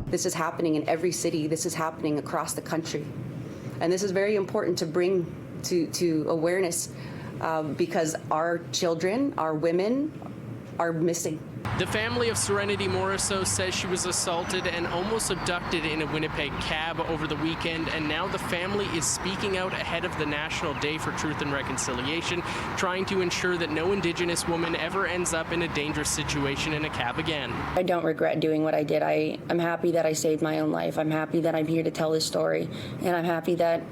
This is happening in every city. This is happening across the country. And this is very important to bring to awareness because our children, our women are missing. The family of Serenity Morisseau says she was assaulted and almost abducted in a Winnipeg cab over the weekend, and now the family is speaking out ahead of the National Day for Truth and Reconciliation, trying to ensure that no Indigenous woman ever ends up in a dangerous situation in a cab again. I don't regret doing what I did. I'm happy that I saved my own life. I'm happy that I'm here to tell this story, and I'm happy that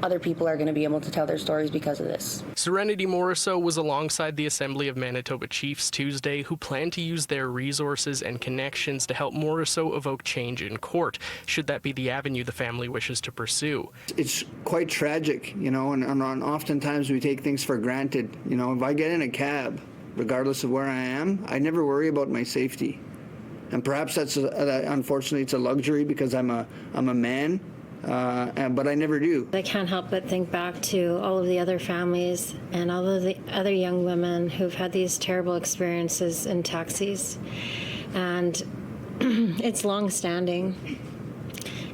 other people are going to be able to tell their stories because of this. Serenity Morisseau was alongside the Assembly of Manitoba Chiefs Tuesday, who plan to use their resources and connections to help Morisseau evoke change in court, should that be the avenue the family wishes to pursue. It's quite tragic, and oftentimes we take things for granted. If I get in a cab, regardless of where I am, I never worry about my safety. And perhaps that's, unfortunately, it's a luxury because I'm a man. But I never do. I can't help but think back to all of the other families and all of the other young women who've had these terrible experiences in taxis. And it's long-standing.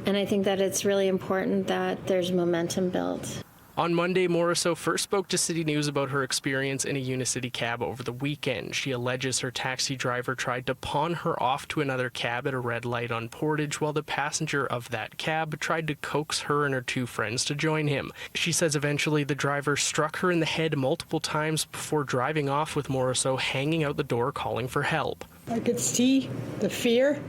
And I think that it's really important that there's momentum built. On Monday, Morisseau first spoke to City News about her experience in a Unicity cab over the weekend. She alleges her taxi driver tried to pawn her off to another cab at a red light on Portage, while the passenger of that cab tried to coax her and her two friends to join him. She says eventually the driver struck her in the head multiple times before driving off, with Morisseau hanging out the door calling for help. I could see the fear.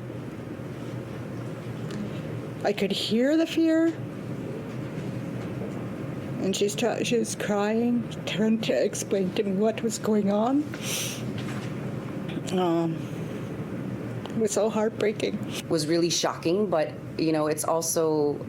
I could hear the fear. And she was crying, trying to explain to me what was going on. It was so heartbreaking. It was really shocking, but it's also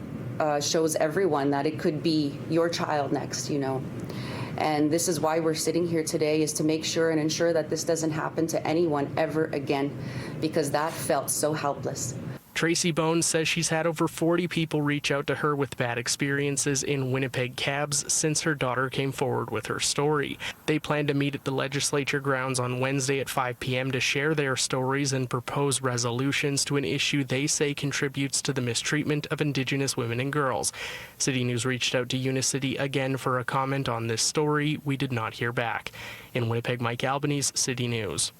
shows everyone that it could be your child next, And this is why we're sitting here today, is to make sure and ensure that this doesn't happen to anyone ever again, because that felt so helpless. Tracy Bones says she's had over 40 people reach out to her with bad experiences in Winnipeg cabs since her daughter came forward with her story. They plan to meet at the legislature grounds on Wednesday at 5 p.m. to share their stories and propose resolutions to an issue they say contributes to the mistreatment of Indigenous women and girls. City News reached out to Unicity again for a comment on this story. We did not hear back. In Winnipeg, Mike Albanese, City News.